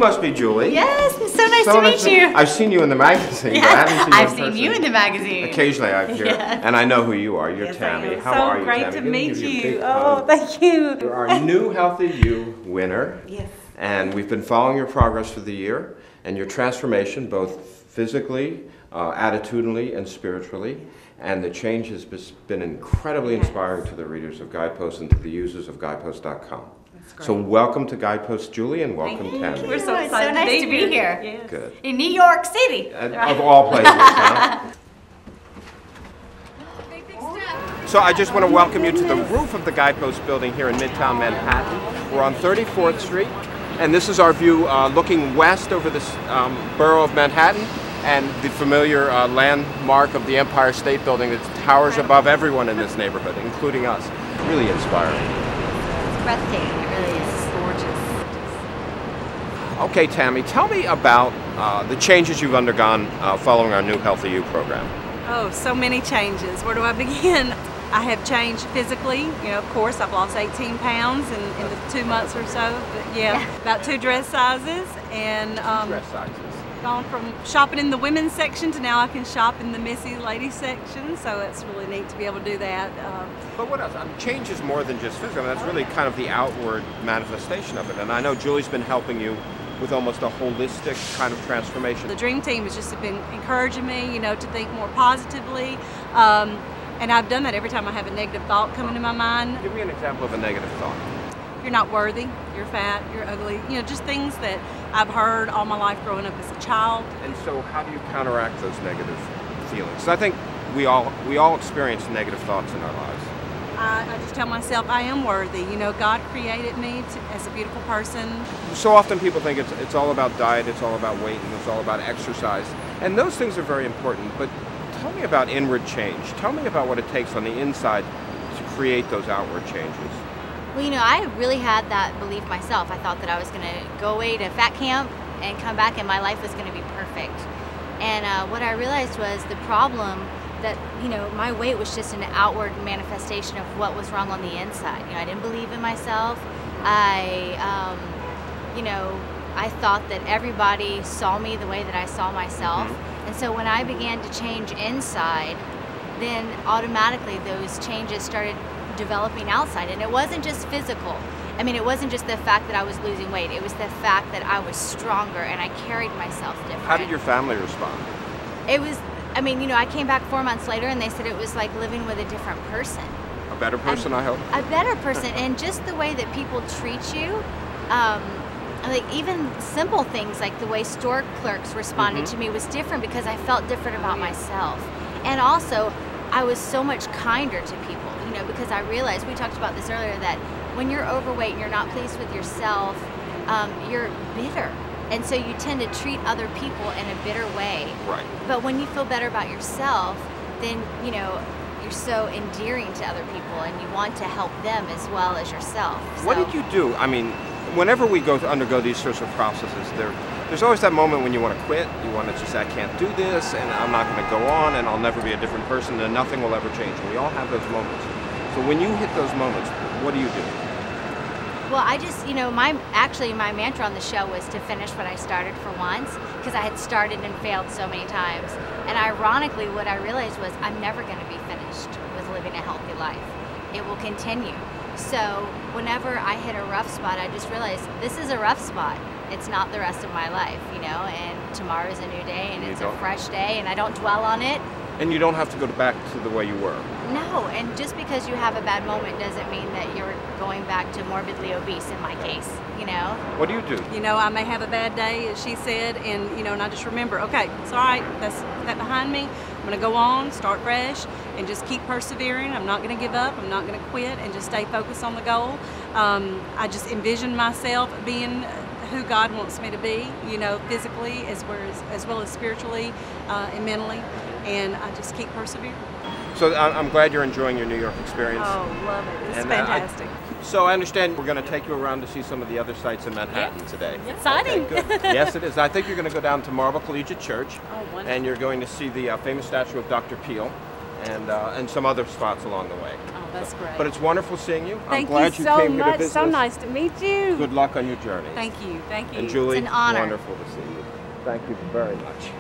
must be Julie. Yes, it's so nice to meet you. I've seen you in the magazine, but I haven't seen you in I've person. seen you in the magazine. Occasionally I hear, and I know who you are. You're Tammie. How are you, Tammie? So great to meet you. Oh, thank you. You're our new Healthy You winner. Yes. And we've been following your progress for the year and your transformation, both physically, attitudinally, and spiritually. And the change has been incredibly inspiring to the readers of Guideposts and to the users of Guideposts.com. So welcome to Guideposts, Julie, and welcome, Tammie. We're so excited so nice to be here. Yes. Good. In New York City. Of all places, huh? So I just want to welcome you to the roof of the Guidepost building here in Midtown Manhattan. We're on 34th Street, and this is our view looking west over this borough of Manhattan and the familiar landmark of the Empire State Building that towers above everyone in this neighborhood, including us. Really inspiring. It's breathtaking. It really is gorgeous. Okay, Tammie, tell me about the changes you've undergone following our new Healthy You program. Oh, so many changes. Where do I begin? I have changed physically. You know, of course, I've lost 18 pounds in the 2 months or so. But yeah, about 2 dress sizes. And Dress sizes. gone from shopping in the women's section to now I can shop in the Missy ladies section. So it's really neat to be able to do that. But what else? Change is more than just physical. I mean, that's really kind of the outward manifestation of it. And I know Julie's been helping you with almost a holistic kind of transformation. The Dream Team has just been encouraging me, you know, to think more positively. And I've done that every time I have a negative thought come into my mind. Give me an example of a negative thought. You're not worthy, you're fat, you're ugly, you know, just things that I've heard all my life growing up as a child. And so how do you counteract those negative feelings? So I think we all experience negative thoughts in our lives. I just tell myself I am worthy. You know, God created me as a beautiful person. So often people think it's all about diet, it's all about weight, and it's all about exercise. And those things are very important, but tell me about inward change. Tell me about what it takes on the inside to create those outward changes. Well, you know, I really had that belief myself. I thought that I was going to go away to fat camp and come back and my life was going to be perfect. And what I realized was the problem that, you know, my weight was just an outward manifestation of what was wrong on the inside. You know, I didn't believe in myself. You know, I thought that everybody saw me the way that I saw myself. And so when I began to change inside, then automatically those changes started developing outside. And it wasn't just physical. I mean, it wasn't just the fact that I was losing weight. It was the fact that I was stronger and I carried myself different. How did your family respond? It was, I mean, you know, I came back 4 months later and they said it was like living with a different person. A better person, I hope? A better person. And just the way that people treat you, like even simple things like the way store clerks responded to me was different because I felt different about myself. And also, I was so much kinder to people, you know, because I realized, we talked about this earlier, that when you're overweight and you're not pleased with yourself, you're bitter. And so you tend to treat other people in a bitter way. Right. But when you feel better about yourself, then, you know, you're so endearing to other people and you want to help them as well as yourself. What did you do? I mean, whenever we undergo these sorts of processes, there's always that moment when you want to quit. You want to just say, I can't do this, and I'm not going to go on, and I'll never be a different person, and nothing will ever change. And we all have those moments. So when you hit those moments, what do you do? Well, I just, you know, actually my mantra on the show was to finish what I started for once, because I had started and failed so many times. And ironically, what I realized was I'm never going to be finished with living a healthy life. It will continue. So whenever I hit a rough spot, I just realized this is a rough spot. It's not the rest of my life, you know, and tomorrow's a new day and it's a fresh day and I don't dwell on it. And you don't have to go back to the way you were. No, and just because you have a bad moment doesn't mean that you're going back to morbidly obese in my case, you know? What do you do? You know, I may have a bad day, as she said, and, you know, and I just remember, okay, it's all right, that's that behind me. I'm going to go on, start fresh, and just keep persevering. I'm not going to give up. I'm not going to quit, and just stay focused on the goal. I just envision myself being who God wants me to be, you know, physically as well as spiritually and mentally, and I just keep persevering. So I'm glad you're enjoying your New York experience. Oh, love it. It's fantastic. So I understand we're going to take you around to see some of the other sites in Manhattan today. Exciting. Okay, good. Yes, it is. I think you're going to go down to Marble Collegiate Church. Oh, wonderful. And you're going to see the famous statue of Dr. Peel and some other spots along the way. Oh, That's great. But it's wonderful seeing you. Thank I'm glad you so came here to much. visit So us. nice to meet you. Good luck on your journey. Thank you. Thank you. And Julie, It's an honor. wonderful to see you. Thank you very much.